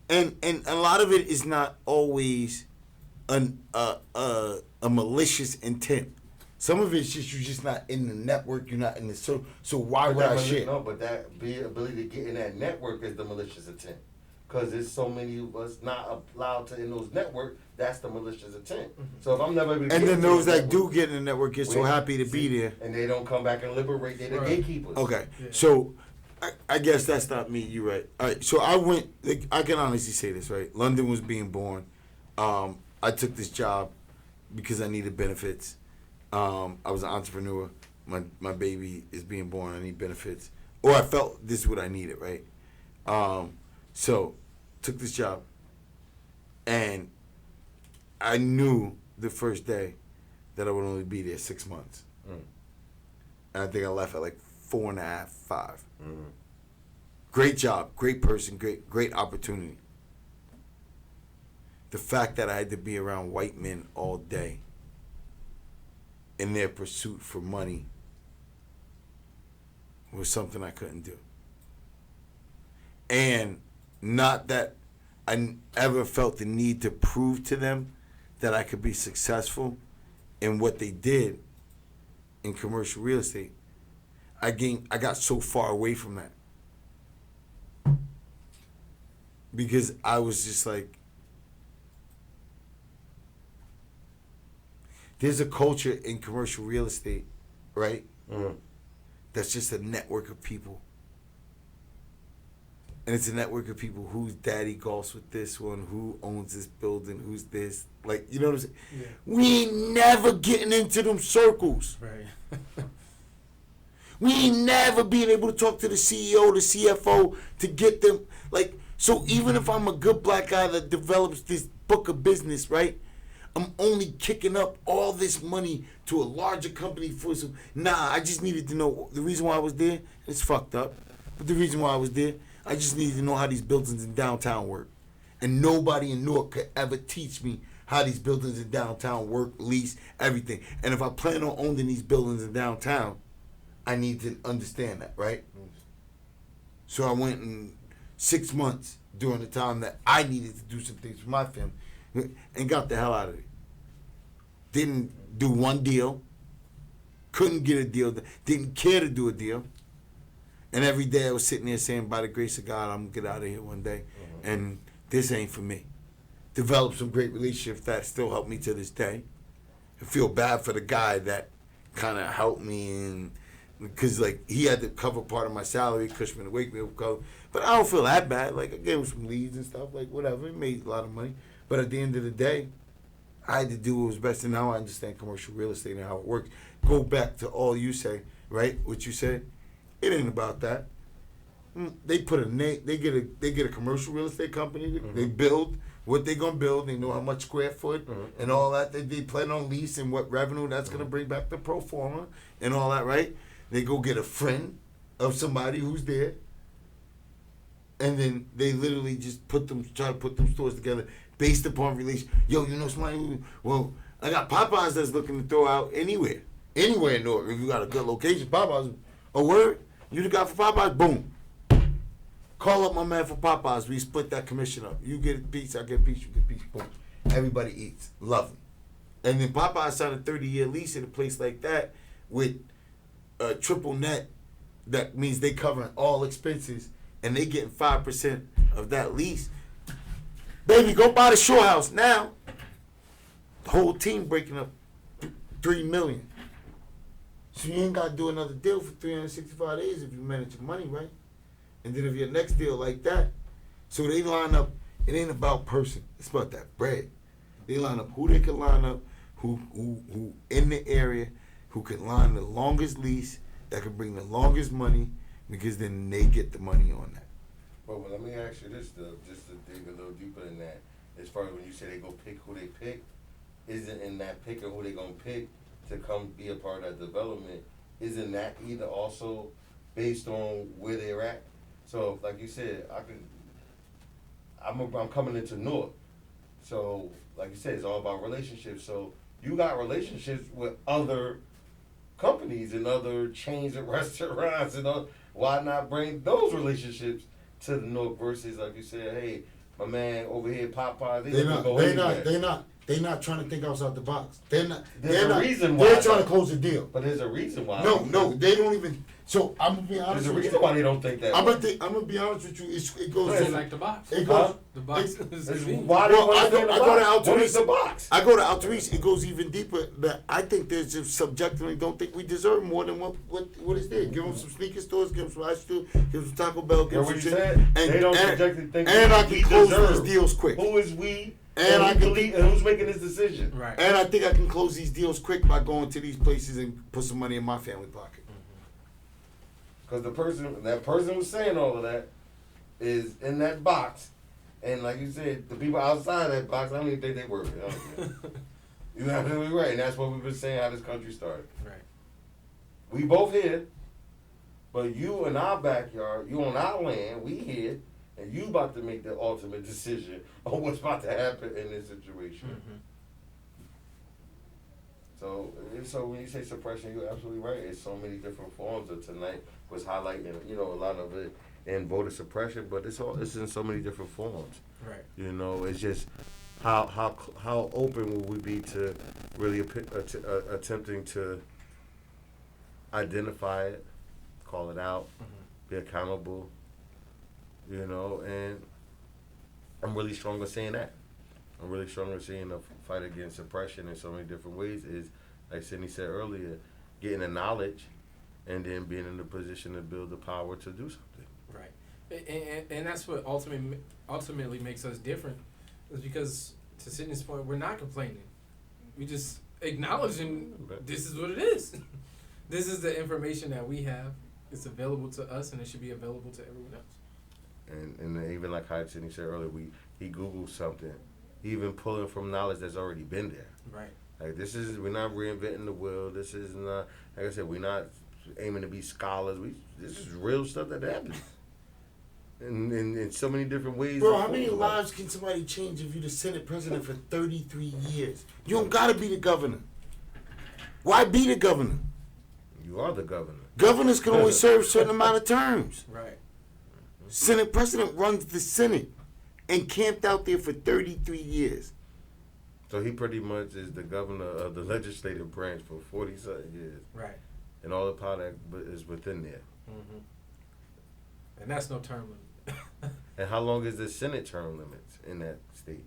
and a lot of it is not always a malicious intent. Some of it's just you're just not in the network. You're not in the so why would I share? No, but that ability to get in that network is the malicious intent. Because there's so many of us not allowed to in those networks. That's the malicious intent. Mm-hmm. So if I'm never able to and get then those that network, do get in the network get so happy to be there, and they don't come back and liberate. They're the gatekeepers. Okay, Yeah. so I guess that's not me. You're right. All right, so I went. I can honestly say this, right? London was being born. I took this job because I needed benefits. I was an entrepreneur. My baby is being born. I need benefits, or I felt this is what I needed, right? So took this job, and I knew the first day that I would only be there 6 months, and I think I left at like 4.5, 5. Mm. Great job, great person, great opportunity. The fact that I had to be around white men all day in their pursuit for money was something I couldn't do. And not that I ever felt the need to prove to them that I could be successful in what they did in commercial real estate. I got so far away from that. Because I was just like, there's a culture in commercial real estate, right? Mm. That's just a network of people. And it's a network of people whose daddy golfs with this one, who owns this building, who's this. Like, you know what I'm saying? Yeah. We ain't never getting into them circles. Right. We ain't never being able to talk to the CEO, the CFO, to get them. Like, so even if I'm a good black guy that develops this book of business, right? I'm only kicking up all this money to a larger company for some. Nah, I just needed to know the reason why I was there. It's fucked up, but the reason why I was there, I just needed to know how these buildings in downtown work, and nobody in Newark could ever teach me how these buildings in downtown work, lease, everything. And if I plan on owning these buildings in downtown, I need to understand that, right? So I went in 6 months during the time that I needed to do some things for my family, and got the hell out of it. Didn't do one deal. Couldn't get a deal. Didn't care to do a deal. And every day I was sitting there saying, by the grace of God, I'm going to get out of here one day. And this ain't for me. Developed some great relationships that still help me to this day. I feel bad for the guy that kind of helped me, and because like he had to cover part of my salary, Cushman and Wakefield cover. But I don't feel that bad. Like I gave him some leads and stuff, like whatever. He made a lot of money. But at the end of the day, I had to do what was best, and now I understand commercial real estate and how it works. Go back to all you say, right? What you said, it ain't about that. They put a name. They get a commercial real estate company. They build what they gonna build. They know how much square foot and all that. They plan on lease and what revenue that's gonna bring back the pro forma and all that, right? They go get a friend of somebody who's there, and then they literally just try to put them stores together based upon relation. Yo, you know somebody? Well, I got Popeyes that's looking to throw out anywhere in Newark. If you got a good location, Popeyes. A word you the guy for Popeyes? Boom. Call up my man for Popeyes. We split that commission up. You get a piece, I get a piece. You get a piece. Boom. Everybody eats. Love them. And then Popeyes signed a 30-year lease in a place like that with a triple net. That means they covering all expenses, and they getting 5% of that lease. Baby, go buy the Shore House now. The whole team breaking up $3 million. So you ain't got to do another deal for 365 days if you manage your money right. And then if your next deal like that, so they line up. It ain't about person. It's about that bread. They line up who they can line up, who in the area, who can line the longest lease, that can bring the longest money, because then they get the money on that. Well, let me ask you this, though, just to dig a little deeper in that. As far as when you say they go pick who they pick, isn't in that picking who they gonna pick to come be a part of that development, isn't that either also based on where they're at? So, like you said, I'm coming into Newark. So, like you said, it's all about relationships. So, you got relationships with other companies and other chains of restaurants, and why not bring those relationships to the Newark versus, like you said, hey, my man over here, Popeye, They're not trying to think outside the box. There's a reason why. They're trying to close the deal. But there's a reason why. No, they don't even. So I'm gonna be honest. There's a with reason you. why they don't think that. I'm gonna be honest with you. It goes. They like the box. It goes. The box is convenient. Why Well, I go to Altorice. What is the box? I go to Altorice. It goes even deeper. But I think there's just subjectively don't think we deserve more than what is there. Give them some sneaker stores. Give them some ice cream. Give them some Taco Bell. Give them some chicken. They don't subjectively think. And I can close deserve. these deals quick. Who is we? And I can and who's making this decision? Right. And I think I can close these deals quick by going to these places and put some money in my family pocket. Because that person who's saying all of that is in that box, and like you said, the people outside that box, I don't even think they work. You're absolutely right, and that's what we've been saying how this country started. Right. We both here, but you in our backyard, you on our land, we here, and you about to make the ultimate decision on what's about to happen in this situation. So when you say suppression, you're absolutely right. It's so many different forms. Of tonight was highlighting, a lot of it in voter suppression, but it's in so many different forms. Right. It's just how open will we be to really attempting to identify it, call it out, be accountable. And I'm really strong on saying that. I'm really strong on seeing the fight against suppression in so many different ways is, like Sydney said earlier, getting the knowledge and then being in the position to build the power to do something. Right. And that's what ultimately makes us different, is because, to Sydney's point, we're not complaining. We just acknowledging this is what it is. This is the information that we have. It's available to us, and it should be available to everyone else. And even like how Sydney said earlier, he Googled something, even pulling from knowledge that's already been there. Right. Like we're not reinventing the wheel. This is not, like I said, we're not aiming to be scholars. This is real stuff that happens. In so many different ways. Bro, how many lives can somebody change if you're the Senate president for 33 years? You don't gotta be the governor. Why be the governor? You are the governor. Governors can only serve a certain amount of terms. Right. Senate president runs the Senate and camped out there for 33 years. So he pretty much is the governor of the legislative branch for 40-something years. Right. And all the power that is within there. Mm-hmm. And that's no term limit. And how long is the Senate term limits in that state?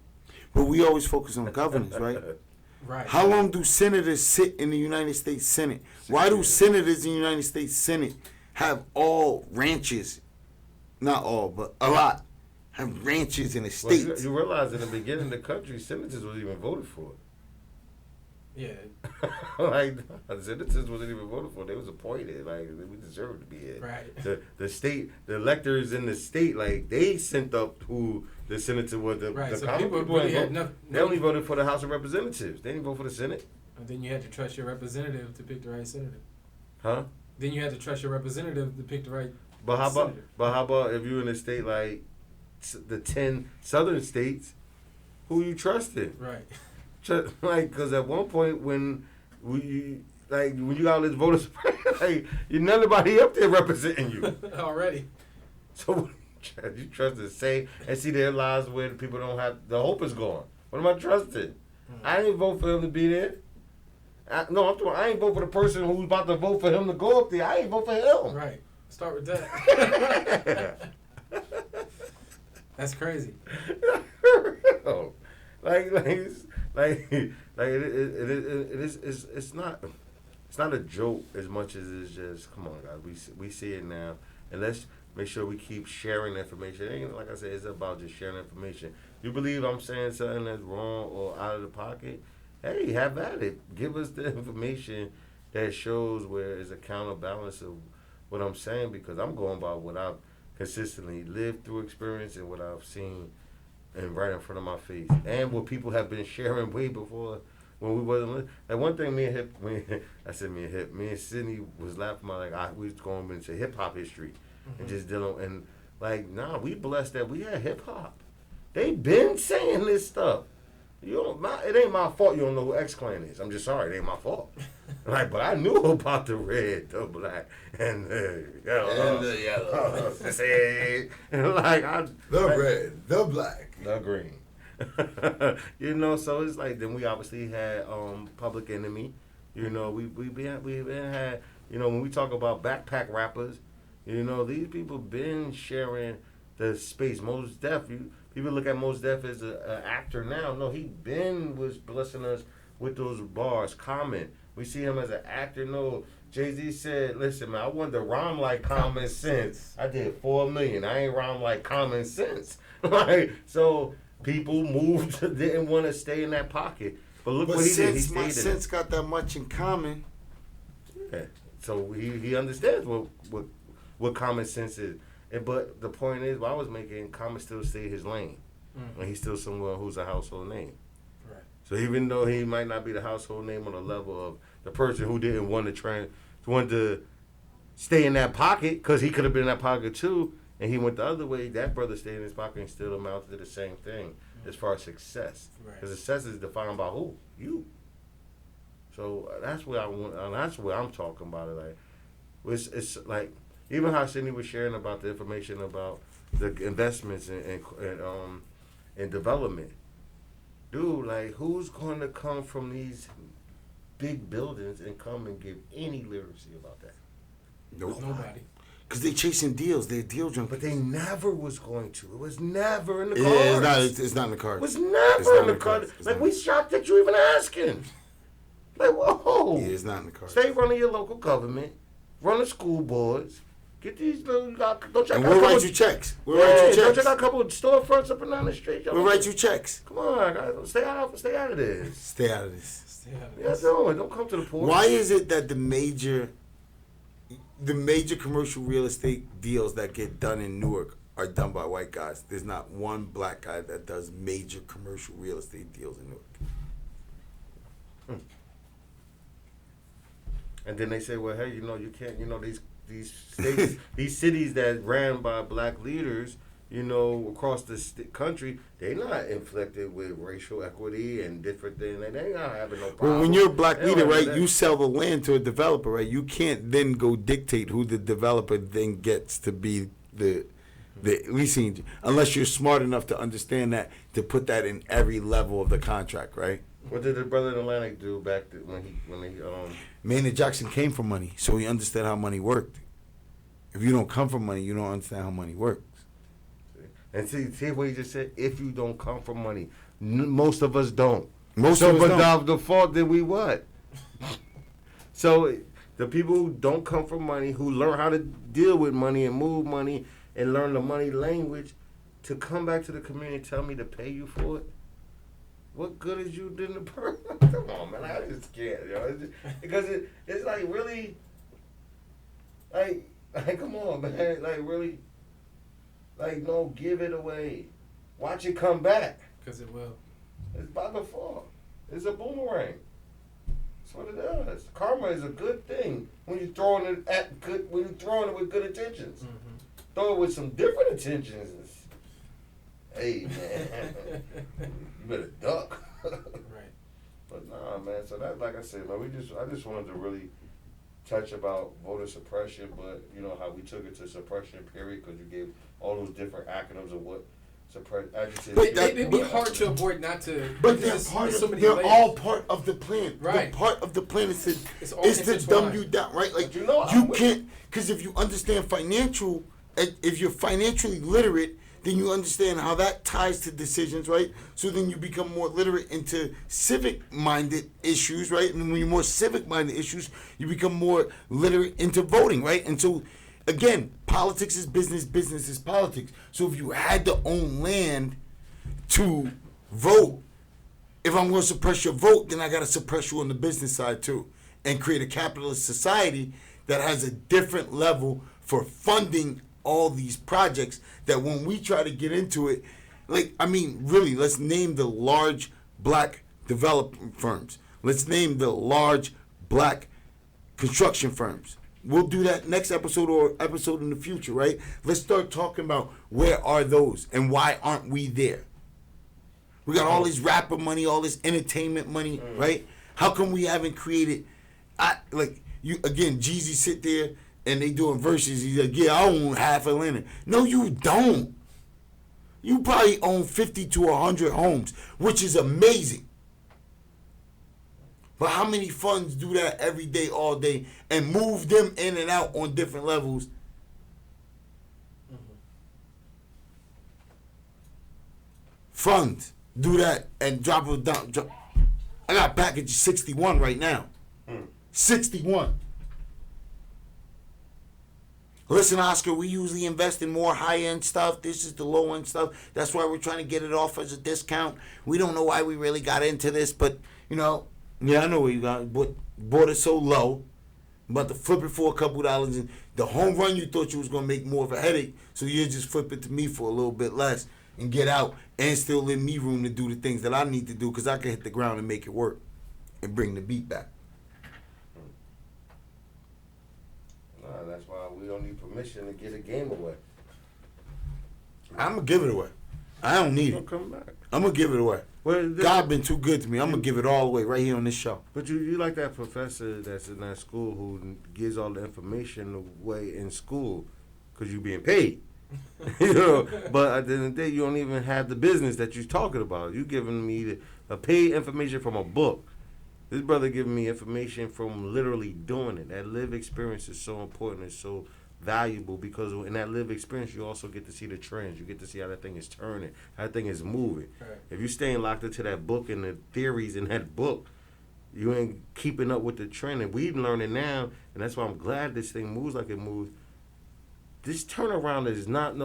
But we always focus on governors, right? Right. How long do senators sit in the United States Senate? Why do senators in the United States Senate have all ranches? Not all, but a lot. Have ranches in the Well, states. you realize in the beginning of the country, senators wasn't even voted for. Yeah. Like, the citizens wasn't even voted for. They was appointed. Like, we deserved to be here. Right. The state, the electors in the state, like, they sent up who the senator was. Right. The So common people people really ain't had vote. nothing. They only voted for the House of Representatives. They didn't vote for the Senate. And then you had to trust your representative to pick the right senator. Huh? Then you had to trust your representative to pick the right But how about senator. if you're in a state like the 10 southern states, who you trusted? Right. Like, because at one point when you got all this voters, like, you're nobody up there representing you. Already. So you trust to say and see their lives where the people don't have, the hope is gone. What am I trusting? I ain't vote for him to be there. I ain't vote for the person who's about to vote for him to go up there. I ain't vote for him. Right. Start with that. That's crazy. It's not a joke as much as it's just, come on, guys, we see it now, and let's make sure we keep sharing information. It ain't, like I said, it's about just sharing information. You believe I'm saying something that's wrong or out of the pocket? Hey, have at it. Give us the information that shows where it's a counterbalance of what I'm saying, because I'm going by what I've consistently lived through experience and what I've seen and right in front of my face, and what people have been sharing way before when we wasn't. Like, one thing me and Sydney was laughing about, we was going into hip hop history and just dealing, and like, nah, we blessed that we had hip hop. They been saying this stuff. It ain't my fault you don't know who X-Clan is. I'm just sorry, it ain't my fault. Like, but I knew about the red, the black, and the yellow. And the yellow. And like, red, the black, the green. So it's like, then we obviously had Public Enemy. We've been had, when we talk about backpack rappers, these people been sharing the space. Mos Def, people look at Mos Def as an actor now. No, he was blessing us with those bars. Common, we see him as an actor. No, Jay-Z said, listen, man, I wanted to rhyme like common sense. I did 4 million. I ain't rhyme like common sense. Right? So people didn't want to stay in that pocket. But look what he did. He stayed in it. Sense got that much in common. Yeah. So he understands what common sense is. But the point is, what I was making, Common still stay his lane. And he's still someone who's a household name. Right. So even though he might not be the household name on the level of the person who didn't want to stay in that pocket, because he could have been in that pocket too, and he went the other way, that brother stayed in his pocket and still amounted to the same thing as far as success. Because success is defined by who? You. So that's what that's what I'm talking about. Like, it's like, even how Sydney was sharing about the information about the investments and development. Dude, like, who's going to come from these big buildings and come and give any literacy about that? Nope. Nobody. Because they chasing deals. They're deal junkies. But they never was going to. It was never in the Yeah, cards. it's not in the cards. It was never in the cards. Like, we shocked that you even asking. Like, whoa. Yeah, it's not in the cards. Stay running your local government. Run the school boards. Get these little, don't check and out we'll a couple, write you checks. We'll yeah, write you don't checks. check out a couple of storefronts up and down the street. We'll write you checks. Come on, guys. Stay out of this. Stay out of this. Stay out of Yeah, this. don't come to the port. Why is it that the major commercial real estate deals that get done in Newark are done by white guys. There's not one black guy that does major commercial real estate deals in Newark. And then they say, well, hey, you can't, these states, these cities that ran by black leaders, across the country, they not inflected with racial equity and different things. They not having no problem. Well, when you're a black leader, right, you sell the land to a developer, right? You can't then go dictate who the developer then gets to be the leasing, unless you're smart enough to understand that, to put that in every level of the contract, right? What did the brother in Atlantic do back when he Maynard Jackson came from money, so he understood how money worked. If you don't come from money, you don't understand how money works. And see what he just said. If you don't come from money, most of us don't. Most of us don't. The fault, then we what? So the people who don't come from money, who learn how to deal with money and move money and learn the money language, to come back to the community and tell me to pay you for it. What good is you did the person? Come on, man. I just can't, because it's like really, like come on, man. Like really, like no, give it away. Watch it come back. Because it will. It's about to fall. It's a boomerang. That's what it does. Karma is a good thing when you're throwing it with good intentions. Mm-hmm. Throw it with some different intentions. Hey man, you better duck. Right. But nah, man. So that, like I said, man, I just wanted to really touch about voter suppression, but how we took it to suppression period, because you gave all those different acronyms of what suppress. It'd be hard to avoid not to. But they're they're all part of the plan. Right. The part of the plan is to dumb you down, right? Like But you can't, because if you understand if you're financially literate, then you understand how that ties to decisions, right? So then you become more literate into civic-minded issues, right? And when you're more civic-minded issues, you become more literate into voting, right? And so, again, politics is business, business is politics. So if you had to own land to vote, if I'm going to suppress your vote, then I got to suppress you on the business side too, and create a capitalist society that has a different level for funding all these projects, that when we try to get into it, really, let's name the large black development firms. Let's name the large black construction firms. We'll do that next episode or episode in the future, right? Let's start talking about where are those and why aren't we there? We got all this rapper money, all this entertainment money, right? How come we haven't created, Jeezy sit there and they doing verses. He's like, yeah, I own half Atlanta. No, you don't. You probably own 50 to 100 homes, which is amazing. But how many funds do that every day, all day, and move them in and out on different levels? Mm-hmm. Funds do that and drop it down. I got package 61 right now. 61. Listen, Oscar, we usually invest in more high-end stuff. This is the low-end stuff. That's why we're trying to get it off as a discount. We don't know why we really got into this, but, yeah, I know we bought it so low. I'm about to flip it for a couple dollars. And the home run, you thought you was going to make more of a headache, so you just flip it to me for a little bit less and get out and still leave me room to do the things that I need to do, because I can hit the ground and make it work and bring the beat back. That's why we don't need permission to get a game away. I'm going to give it away. I don't need it. Come back. I'm going to give it away. Well, God been too good to me. I'm going to give it all away right here on this show. But you like that professor that's in that school who gives all the information away in school because you're being paid. But at the end of the day, you don't even have the business that you're talking about. You're giving me a paid information from a book. This brother giving me information from literally doing it. That lived experience is so important. It's so valuable, because in that lived experience, you also get to see the trends. You get to see how that thing is turning, how that thing is moving. Right. If you're staying locked into that book and the theories in that book, you ain't keeping up with the trend. And we're learning now, and that's why I'm glad this thing moves like it moves. This turnaround is not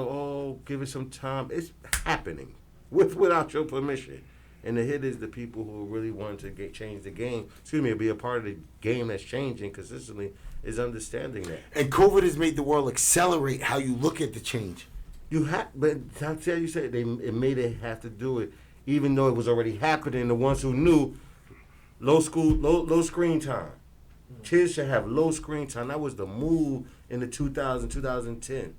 give it some time. It's happening without your permission. And the hit is the people who really want to change the game, be a part of the game that's changing consistently, is understanding that. And COVID has made the world accelerate how you look at the change. But I tell you, it made it have to do it, even though it was already happening. The ones who knew, low screen time. Kids should have low screen time. That was the move in the 2010.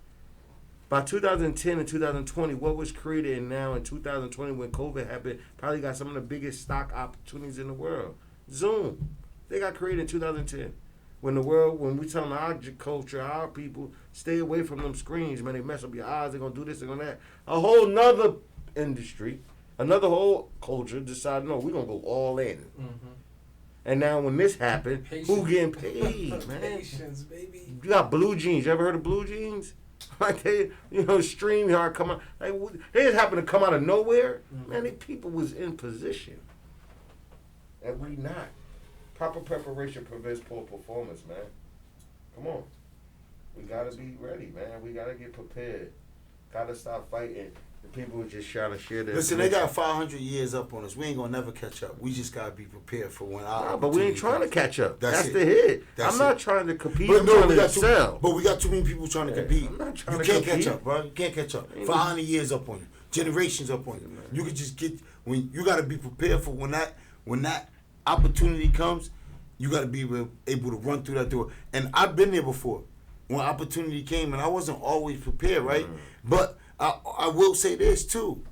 By 2010 and 2020, what was created, and now in 2020 when COVID happened, probably got some of the biggest stock opportunities in the world. Zoom. They got created in 2010. When we tell our culture, our people, stay away from them screens, man, they mess up your eyes, they're going to do this, they're going to that. A whole nother industry, another whole culture decided, no, we're going to go all in. Mm-hmm. And now when this happened, who getting paid, man? Patience, baby. You got Blue Jeans. You ever heard of Blue Jeans? Like they, StreamYard come out. Like they just happened to come out of nowhere. Mm-hmm. Man, these people was in position. And we not. Proper preparation prevents poor performance, man. Come on. We got to be ready, man. We got to get prepared. Got to stop fighting. The people who just trying to share their Listen, they got 500 years up on us. We ain't going to never catch up. We just got to be prepared for when our but we ain't trying to catch up. That's it. the hit. I'm not trying to compete. I'm trying to excel. But we got too many people trying to compete. I'm not trying you to can't compete. catch up, bro. You can't catch up. 500 years up on you. Generations up on you. You could just get, when you got to be prepared for when that opportunity comes, you got to be able to run through that door. And I've been there before. When opportunity came, and I wasn't always prepared, right? But I will say this, too.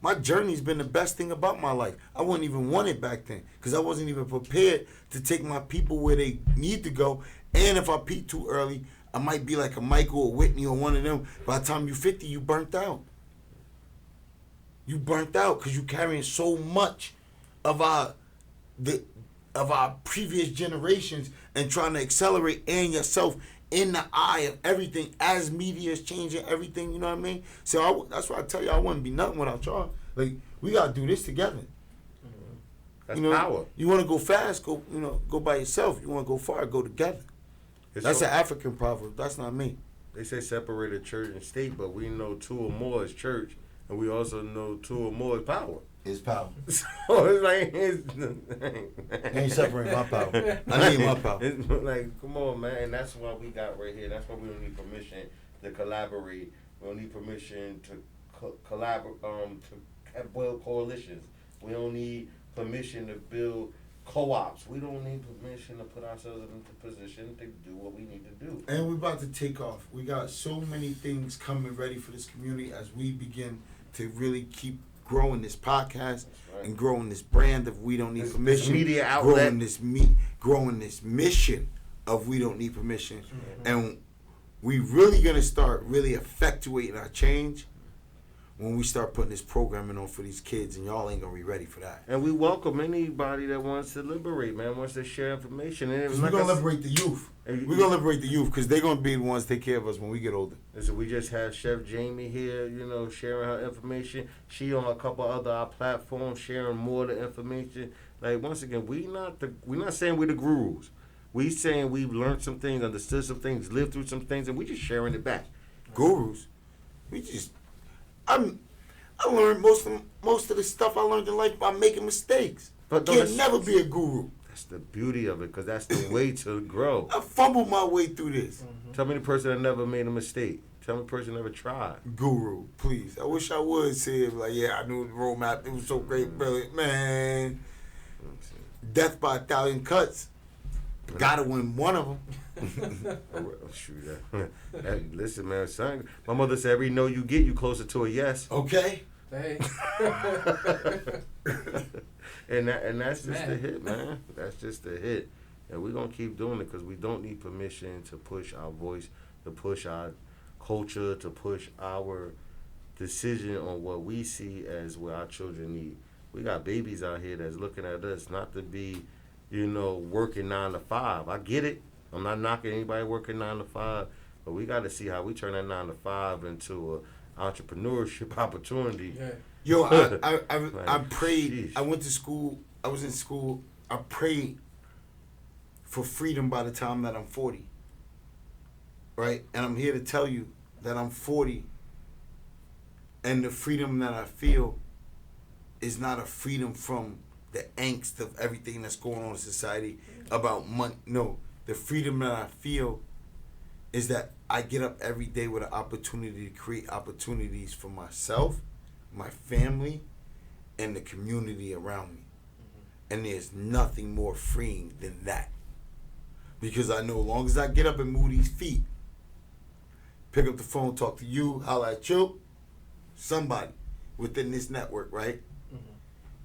My journey's been the best thing about my life. I wouldn't even want it back then because I wasn't even prepared to take my people where they need to go. And if I peak too early, I might be like a Michael or Whitney or one of them. By the time you're 50, you burnt out. You burnt out because you're carrying so much of our previous generations and trying to accelerate and yourself in the eye of everything as media is changing everything, you know what I mean? So that's why I tell you I wouldn't be nothing without y'all. Like, we got to do this together. That's power. You want to go fast, go by yourself. You want to go far, go together. That's an African proverb. That's not me. They say separated church and state, but we know two or more is church, and we also know two or more is power. It's power. So it's like, ain't separating my power. I need my power. It's like, come on, man. And that's what we got right here. That's why we don't need permission to collaborate. We don't need permission to collaborate, to build coalitions. We don't need permission to build co-ops. We don't need permission to put ourselves into position to do what we need to do. And we're about to take off. We got so many things coming ready for this community as we begin to really keep growing this podcast and growing this brand of We Don't Need Permission. Media outlet. Growing this mission of We Don't Need Permission. Mm-hmm. And we really going to start really effectuating our change when we start putting this programming on for these kids, and y'all ain't going to be ready for that. And we welcome anybody that wants to liberate, man, wants to share information. And we're going to liberate the youth. We're going to liberate the youth because they're going to be the ones to take care of us when we get older. So we just had Chef Jamie here, sharing her information. She on a couple other our platforms sharing more of the information. Like, once again, we're not saying we're the gurus. We saying we've learned some things, understood some things, lived through some things, and we just sharing it back. Gurus? I learned most of the stuff I learned in life by making mistakes. But can't never be a guru. That's the beauty of it, because that's the way to grow. I fumbled my way through this. Mm-hmm. Tell me the person that never made a mistake. Tell me the person that never tried. Guru, please. I wish I would say it like, yeah, I knew the roadmap. It was so great, brilliant. Man, death by 1,000 cuts. Gotta win one of them. Shoot, listen, man, son. My mother said every no you get, you closer to a yes. Okay. Hey. and that's just the hit, man. That's just the hit. And we're going to keep doing it because we don't need permission to push our voice, to push our culture, to push our decision on what we see as what our children need. We got babies out here that's looking at us not to be, working 9 to 5. I get it. I'm not knocking anybody working 9 to 5, but we got to see how we turn that 9 to 5 into an entrepreneurship opportunity. Yeah. Yo, I prayed. Sheesh. I went to school. I was in school. I prayed for freedom by the time that I'm 40. Right? And I'm here to tell you that I'm 40, and the freedom that I feel is not a freedom from the angst of everything that's going on in society about money. No, the freedom that I feel is that I get up every day with an opportunity to create opportunities for myself, my family, and the community around me. And there's nothing more freeing than that. Because I know as long as I get up and move these feet, pick up the phone, talk to you, holler at you, somebody within this network, right?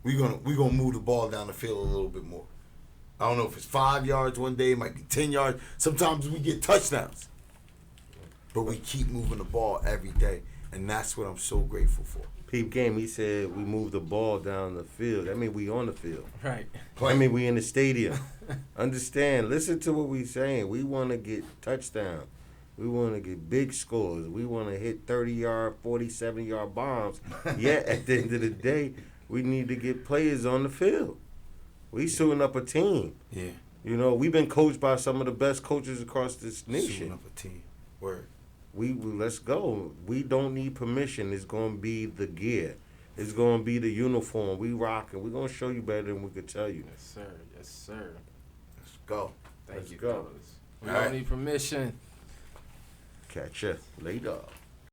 We gonna move the ball down the field a little bit more. I don't know if it's 5 yards one day, it might be 10 yards. Sometimes we get touchdowns. But we keep moving the ball every day, and that's what I'm so grateful for. Peep game, he said we move the ball down the field. That mean we on the field. Right. I mean we in the stadium. Understand, listen to what we saying. We want to get touchdown. We want to get big scores. We want to hit 30-yard, 47-yard bombs. Yet at the end of the day, we need to get players on the field. We suiting up a team. Yeah. You know, we've been coached by some of the best coaches across this nation. Suiting up a team. Word. We let's go. We don't need permission. It's gonna be the gear. It's gonna be the uniform. We rocking. We're gonna show you better than we could tell you. Yes, sir. Yes, sir. Let's go. Thank Let's you, go. fellas. We All don't right. need permission. Catch ya later.